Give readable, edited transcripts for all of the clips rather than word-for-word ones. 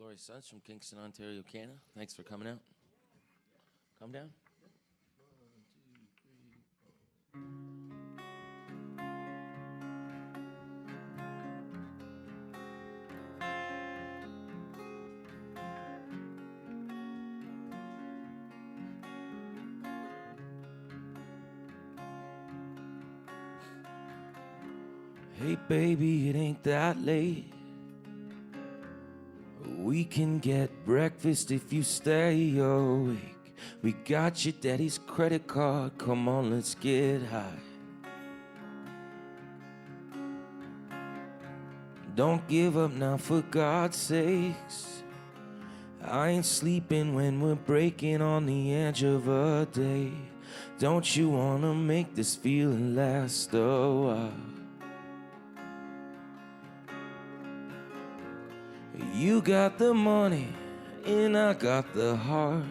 Glorious Sons from Kingston, Ontario, Canada. Thanks for coming out. Come down. Hey baby, it ain't that late. We can get breakfast if you stay awake. We got your daddy's credit card, come on, let's get high. Don't give up now, for God's sakes. I ain't sleeping when we're breaking on the edge of a day. Don't you wanna make this feeling last a while? You got the money and I got the heart.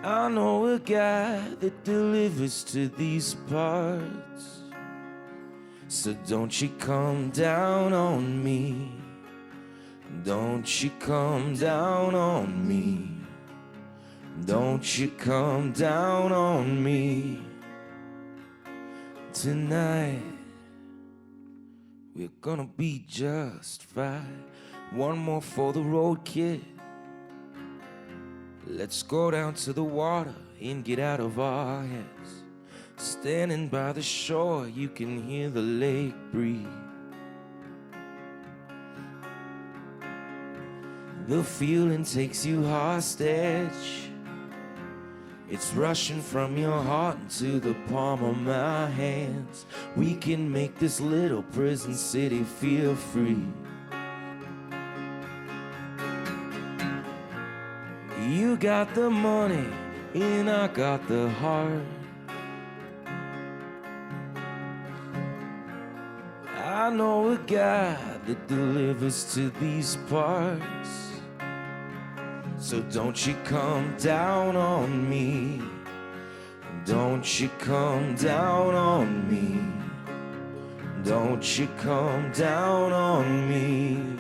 I know a guy that delivers to these parts. So don't you come down on me. Don't you come down on me. Don't you come down on me. Tonight we're gonna be just fine. One more for the road, kid. Let's go down to the water and get out of our heads. Standing by the shore, you can hear the lake breathe. The feeling takes you hostage. It's rushing from your heart into the palm of my hands. We can make this little prison city feel free. You got the money and I got the heart. I know a guy that delivers to these parts. So don't you come down on me. Don't you come down on me. Don't you come down on me.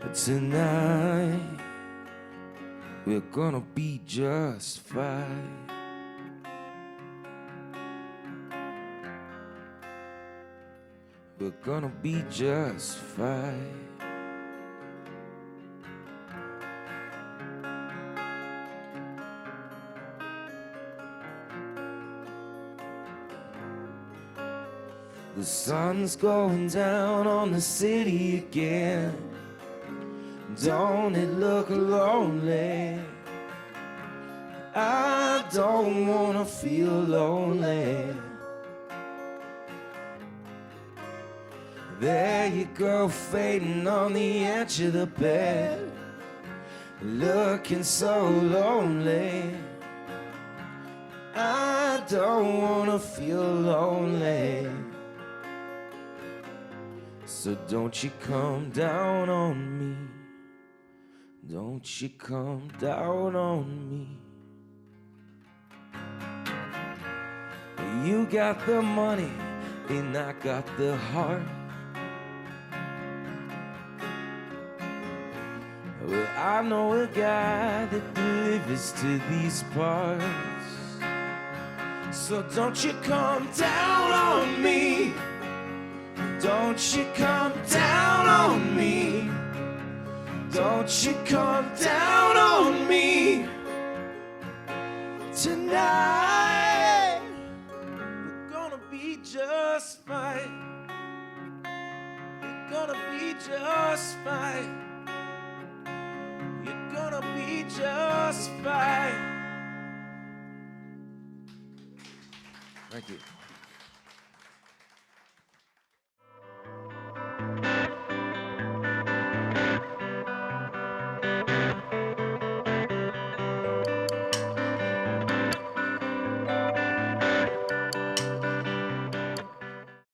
But tonight we're gonna be just fine. We're gonna be just fine. The sun's going down on the city again. Don't it look lonely? I don't wanna feel lonely. There you go, fading on the edge of the bed, looking so lonely. I don't wanna feel lonely. So don't you come down on me. Don't you come down on me. You got the money and I got the heart. Well, I know a guy that delivers to these parts. So don't you come down on me. Don't you come down on me. Don't you come down on me. Tonight we're gonna be just fine. You're gonna be just fine. You're gonna be just fine. Thank you.